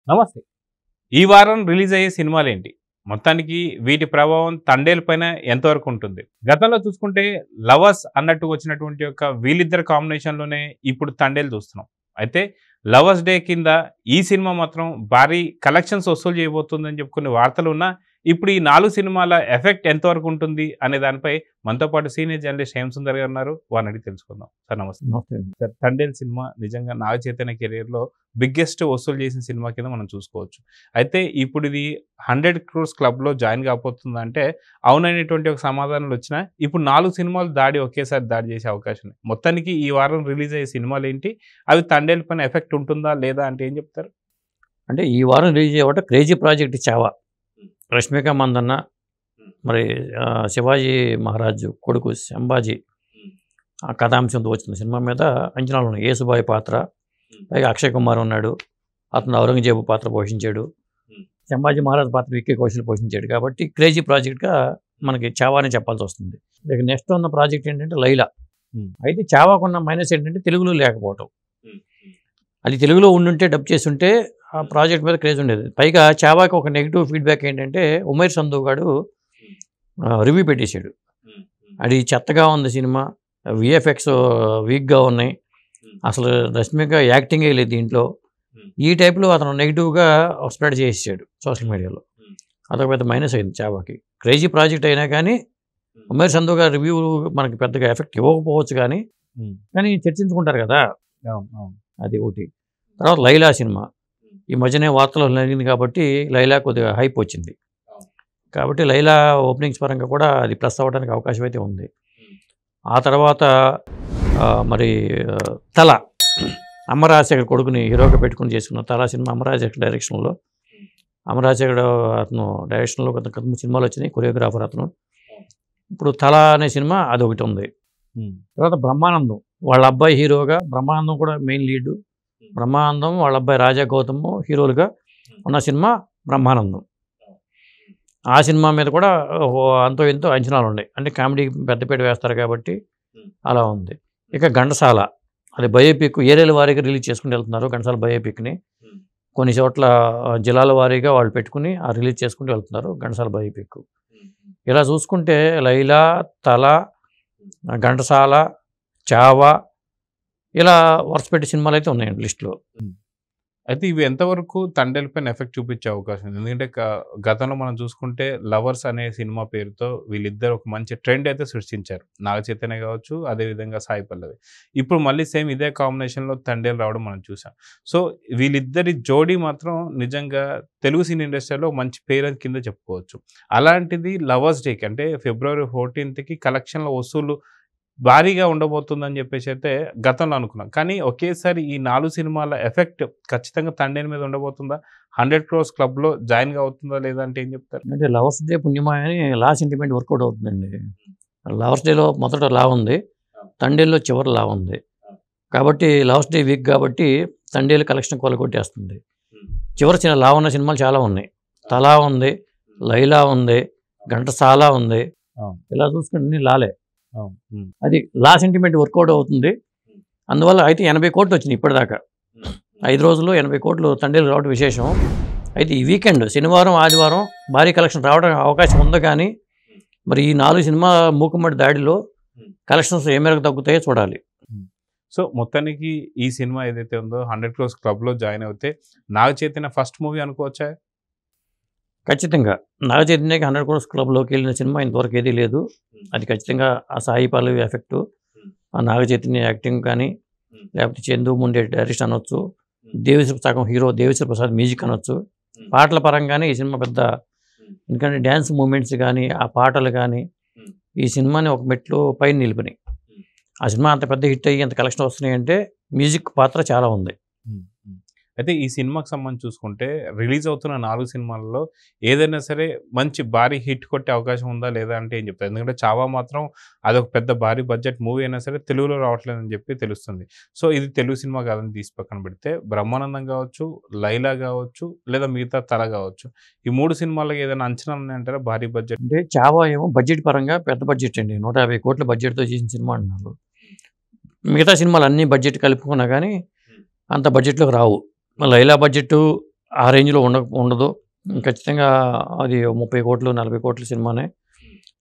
నమస్తే. ఈ వారం రిలీజ్ అయ్యే సినిమాలేంటి? మొత్తానికి వీటి ప్రభావం తండేల్ పైన ఎంతవరకు ఉంటుంది? గతంలో చూసుకుంటే 'లవర్స్' అన్నట్టు వచ్చినటువంటి యొక్క వీళ్ళిద్దరి కాంబినేషన్‌లోనే ఇప్పుడు తండేల్ చూస్తున్నాం. అయితే 'లవర్స్ డే' కింద ఈ సినిమా మాత్రం భారీ కలెక్షన్స్ వసూలు చేయబోతుందని చెప్పి కొన్ని వార్తలున్నా, ఇప్పుడు ఈ 4 సినిమాల ఎఫెక్ట్ ఎంతవరకు ఉంటుంది అనే దానిపై మనతో పాటు సీనియర్ జర్నలిస్ట్ హేమసుందర్ గారు ఉన్నారు. వారిని అడిగి తెలుసుకుందాం. సార్ నమస్తే. నమస్తే అండి. సార్, తండేల్ సినిమా నిజంగా నాగ చైతన్య కెరియర్‌లో బిగ్గెస్ట్ వసూలు చేసిన సినిమా కింద మనం చూసుకోవచ్చు. అయితే ఇప్పుడు ఇది 100 క్రోర్స్ క్లబ్‌లో జాయిన్ కాబోతుందంటే అవుననేటువంటి ఒక సమాధానాలు వచ్చినా, ఇప్పుడు 4 సినిమాలు ఒకేసారి దాడి చేసే అవకాశం ఉంది. మొత్తానికి ఈ వారం రిలీజ్ అయ్యే సినిమాలేంటి? అవి తండేల్ పైన ఎఫెక్ట్ ఉంటుందా లేదా అంటే ఏం చెప్తారు? అంటే ఈ వారం release అయ్యేవాట crazy project 'Chhaava'. Rashmika Mandanna, మరి శివాజీ మహారాజు కొడుకు సంభాజీ ఆ కథాంశంతో వచ్చిన సినిమా మీద అంచనాలు ఉన్నాయి. యేసుబాయి పాత్ర, పైగా అక్షయ్ కుమార్ ఉన్నాడు. అతను ఔరంగజేబు పాత్ర పోషించాడు. సంభాజీ మహారాజ్ పాత్ర విక్కీ కౌశల్ పోషించాడు. కాబట్టి క్రేజీ ప్రాజెక్ట్గా మనకి 'చావా' అని చెప్పాల్సి వస్తుంది. ఇక నెక్స్ట్ ఉన్న ప్రాజెక్ట్ ఏంటంటే 'లైలా'. అయితే 'చావాకున్న మైనస్ ఏంటంటే తెలుగులో లేకపోవటం. అది తెలుగులో ఉండుంటే డబ్ చేస్తుంటే ఆ ప్రాజెక్ట్ మీద క్రేజ్ ఉండేది. పైగా 'చావాకి' ఒక నెగిటివ్ ఫీడ్బ్యాక్ ఏంటంటే ఉమేర్ సంధు గారు రివ్యూ పెట్టేశాడు. అది చెత్తగా ఉంది సినిమా, విఎఫ్ఎక్స్ వీక్గా ఉన్నాయి, అసలు రష్మిక యాక్టింగే లేదు దీంట్లో, ఈ టైప్లో అతను నెగిటివ్గా స్ప్రెడ్ చేసేసాడు సోషల్ మీడియాలో. అదొక పెద్ద మైనస్ అయింది 'చావాకి'. క్రేజీ ప్రాజెక్ట్ అయినా కానీ ఉమేర్ సంధు గారు రివ్యూ మనకి పెద్దగా ఎఫెక్ట్ ఇవ్వకపోవచ్చు, కానీ చర్చించుకుంటారు కదా, అది ఒకటి. తర్వాత 'లైలా' సినిమా ఈ మధ్యనే వార్తలు జరిగింది కాబట్టి 'లైలా' కొద్దిగా హైప్ వచ్చింది. కాబట్టి 'లైలా' ఓపెనింగ్స్ పరంగా కూడా అది ప్లస్ అవ్వడానికి అవకాశం అయితే ఉంది. ఆ తర్వాత మరి 'తల' అమరాజశేఖర్ కొడుకుని హీరోగా పెట్టుకుని చేసుకున్న 'తల' సినిమా అమరాజశేఖర్ డైరెక్షన్లో. అమరాజశేఖర్ అతను డైరెక్షన్లో కొత్త సినిమాలు వచ్చినాయి, కొరియోగ్రాఫర్ అతను. ఇప్పుడు 'తల' అనే సినిమా అదొకటి ఉంది. తర్వాత 'బ్రహ్మానందం' వాళ్ళ అబ్బాయి హీరోగా, బ్రహ్మానందం కూడా మెయిన్ లీడ్. బ్రహ్మానందం వాళ్ళ అబ్బాయి రాజా గౌతమ్ హీరోలుగా ఉన్న సినిమా 'బ్రహ్మానందం'. ఆ సినిమా మీద కూడా అంతో ఎంతో అంచనాలు ఉన్నాయి. అంటే కామెడీకి పెద్దపీట వేస్తారు కాబట్టి అలా ఉంది. ఇక 'ఘంటసాల' అది బయోపిక్ ఏరియాల వారీగా రిలీజ్ చేసుకుని వెళ్తున్నారు. 'ఘంటసాల' బయోపిక్ని కొన్ని చోట్ల జిల్లాల వారీగా వాళ్ళు పెట్టుకుని రిలీజ్ చేసుకుంటూ వెళ్తున్నారు 'ఘంటసాల' బయోపిక్. ఇలా చూసుకుంటే 'లైలా', 'తల', 'ఘంటసాల', 'చావా' ఇలా వరుస పెట్టి సినిమాలు అయితే ఉన్నాయండి లిస్టులో. అయితే ఇవి ఎంతవరకు తండేల్ పైన ఎఫెక్ట్ చూపించే అవకాశం ఉంది? ఎందుకంటే గతంలో మనం చూసుకుంటే 'లవర్స్' అనే సినిమా పేరుతో వీళ్ళిద్దరు ఒక మంచి ట్రెండ్ అయితే సృష్టించారు. నాగ చైతన్య కావచ్చు, అదేవిధంగా సాయి పల్లవి. ఇప్పుడు మళ్ళీ సేమ్ ఇదే కాంబినేషన్లో తండేల్ రావడం మనం చూసాం. సో వీళ్ళిద్దరి జోడీ మాత్రం నిజంగా తెలుగు సినీ ఇండస్ట్రీలో మంచి పేరు కింద చెప్పుకోవచ్చు. అలాంటిది 'లవర్స్ డే'కి అంటే ఫిబ్రవరి 14కి కలెక్షన్ల వసూలు భారీగా ఉండబోతుందని చెప్పేసి అయితే గతంలో అనుకున్నాం. కానీ ఒకేసారి ఈ 4 సినిమాల ఎఫెక్ట్ ఖచ్చితంగా తండేల్ మీద ఉండబోతుందా? 100 క్రోర్స్ క్లబ్‌లో జాయిన్ అవుతుందా లేదా అంటే ఏం చెప్తారు? అంటే 'లవర్స్ డే' పుణ్యమాని లా సెంటిమెంట్ వర్కౌట్ అవుతుందండి. 'లవర్స్ డే'లో మొదట లా ఉంది, తండేల్లో చివరి లా ఉంది. కాబట్టి 'లవర్స్ డే' వీక్ కాబట్టి తండేల్ కలెక్షన్ కొలగొట్టేస్తుంది. చివరి లా ఉన్న సినిమాలు చాలా ఉన్నాయి. 'తల' ఉంది, 'లైలా' ఉంది, 'ఘంటసాల' ఉంది. ఇలా చూసుకుంటే అన్ని లాలే. అది లా సెంటిమెంట్ వర్కౌట్ అవుతుంది. అందువల్ల అయితే 80 కోట్లు వచ్చినాయి ఇప్పటిదాకా. 5 రోజుల్లో 80 కోట్లు తండేలు రావడం విశేషం. అయితే ఈ వీకెండ్ శనివారం, ఆదివారం భారీ కలెక్షన్ రావడం అవకాశం ఉంది. కానీ మరి ఈ 4 సినిమా మూకుమ్మడి దాడిలో కలెక్షన్స్ ఏ మేరకు తగ్గుతాయో చూడాలి. సో మొత్తానికి ఈ సినిమా ఏదైతే ఉందో 100 క్రోర్స్ క్లబ్‌లో జాయిన్ అవుతే నాగ చైతన్య ఫస్ట్ మూవీ అనుకోవచ్చా? ఖచ్చితంగా నాగ చైతన్యకి 100 క్రోర్స్ క్లబ్లోకి వెళ్ళిన సినిమా ఇంతవరకు ఏదీ లేదు. అది ఖచ్చితంగా ఆ సాయి పల్లవి ఎఫెక్టు, ఆ నాగ చైతన్య యాక్టింగ్ కానీ, లేకపోతే చందు ముండే డైరెక్షన్ అనొచ్చు, సగం హీరో దేవిశ్రీ ప్రసాద్ మ్యూజిక్ అనొచ్చు. పాటల పరంగానే ఈ సినిమా పెద్ద, ఎందుకంటే డ్యాన్స్ మూమెంట్స్ కానీ, ఆ పాటలు కానీ ఈ సినిమాని ఒక మెట్లు పైన నిలిపినాయి. ఆ సినిమా అంత పెద్ద హిట్ అయ్యి అంత కలెక్షన్ వస్తున్నాయి అంటే మ్యూజిక్ పాత్ర చాలా ఉంది. అయితే ఈ సినిమాకి సంబంధించి చూసుకుంటే రిలీజ్ అవుతున్న 4 సినిమాలలో ఏదైనా సరే మంచి భారీ హిట్ కొట్టే అవకాశం ఉందా లేదా అంటే ఏం చెప్తారు? ఎందుకంటే 'చావా' మాత్రం అదొక పెద్ద భారీ బడ్జెట్ మూవీ అయినా సరే తెలుగులో రావట్లేదని చెప్పి తెలుస్తుంది. సో ఇది తెలుగు సినిమా కాదని తీసి పక్కన పెడితే 'బ్రహ్మానందం' కావచ్చు, 'లైలా' కావచ్చు, లేదా మిగతా 'తల' కావచ్చు, ఈ 3 సినిమాలకు ఏదైనా అంచనాలు ఉన్నాయంటారా భారీ బడ్జెట్? అంటే 'చావా' ఏమో బడ్జెట్ పరంగా పెద్ద బడ్జెట్ అండి, 150 కోట్ల బడ్జెట్తో చేసిన సినిమా అంటున్నారు. మిగతా సినిమాలు అన్ని బడ్జెట్ కలుపుకున్నా కానీ అంత బడ్జెట్లోకి రావు. 'లైలా' బడ్జెట్ ఆ రేంజ్లో ఉండదు. ఖచ్చితంగా అది 30 కోట్లు 40 కోట్ల సినిమానే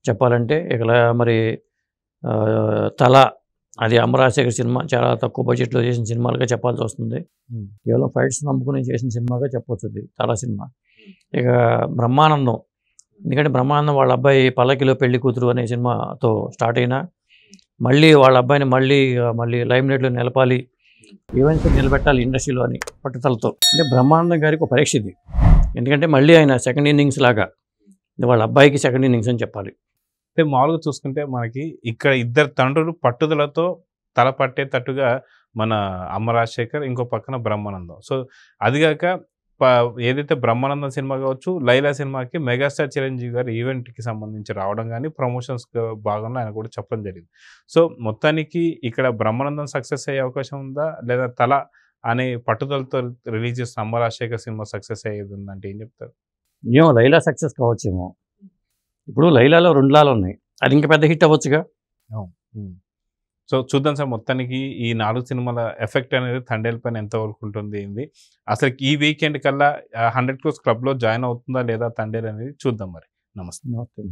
చెప్పాలంటే. ఇక మరి తల, అది అమరాశేఖర్ సినిమా చాలా తక్కువ బడ్జెట్లో చేసిన సినిమాలుగా చెప్పాల్సి వస్తుంది. కేవలం ఫైట్స్ నమ్ముకుని చేసిన సినిమాగా చెప్పొచ్చు అది తల సినిమా. ఇక బ్రహ్మానందం, ఎందుకంటే బ్రహ్మానందం వాళ్ళ అబ్బాయి పల్లకిలో పెళ్లి కూతురు అనే సినిమాతో స్టార్ట్ అయినా మళ్ళీ వాళ్ళ అబ్బాయిని మళ్ళీ లైమ్లైట్లో నిలపాలి, ఈవెంట్స్ నిలబెట్టాలి ఇండస్ట్రీలో అని పట్టుదలతో. అంటే బ్రహ్మానందం గారికి ఒక పరీక్ష ఇది. ఎందుకంటే మళ్ళీ ఆయన సెకండ్ ఇన్నింగ్స్ లాగా, వాళ్ళ అబ్బాయికి సెకండ్ ఇన్నింగ్స్ అని చెప్పాలి. అంటే మామూలుగా చూసుకుంటే మనకి ఇక్కడ ఇద్దరు తండ్రులు పట్టుదలతో తల పట్టేటట్టుగా మన అమ్మ రాజశేఖర్, ఇంకో పక్కన బ్రహ్మానందం. సో అదిగాక ఏదైతే బ్రహ్మానందం సినిమా కావచ్చు, లైలా సినిమాకి మెగాస్టార్ చిరంజీవి గారు ఈవెంట్కి సంబంధించి రావడం కానీ, ప్రమోషన్స్ భాగంలో ఆయన కూడా చెప్పడం జరిగింది. సో మొత్తానికి ఇక్కడ బ్రహ్మానందం సక్సెస్ అయ్యే అవకాశం ఉందా, లేదా తల అనే పట్టుదలతో రిలీజ్ చేసిన అమ్మ రాజశేఖర్ సినిమా సక్సెస్ అయ్యేది ఉందంటే ఏం చెప్తారు? ఏమో లైలా సక్సెస్ కావచ్చేమో. ఇప్పుడు లైలాలో 2 లాలు ఉన్నాయి, అది ఇంకా పెద్ద హిట్ అవ్వచ్చుగా. సో చూద్దాం సార్, మొత్తానికి ఈ 4 సినిమాల ఎఫెక్ట్ అనేది తండేల్ పైన ఎంతవరకు ఉంటుంది ఏంది, అసలు ఈ వీకెండ్ కల్లా 100 క్రోర్స్ క్లబ్లో జాయిన్ అవుతుందా లేదా తండేల్ అనేది చూద్దాం మరి. నమస్తే. నమస్తే.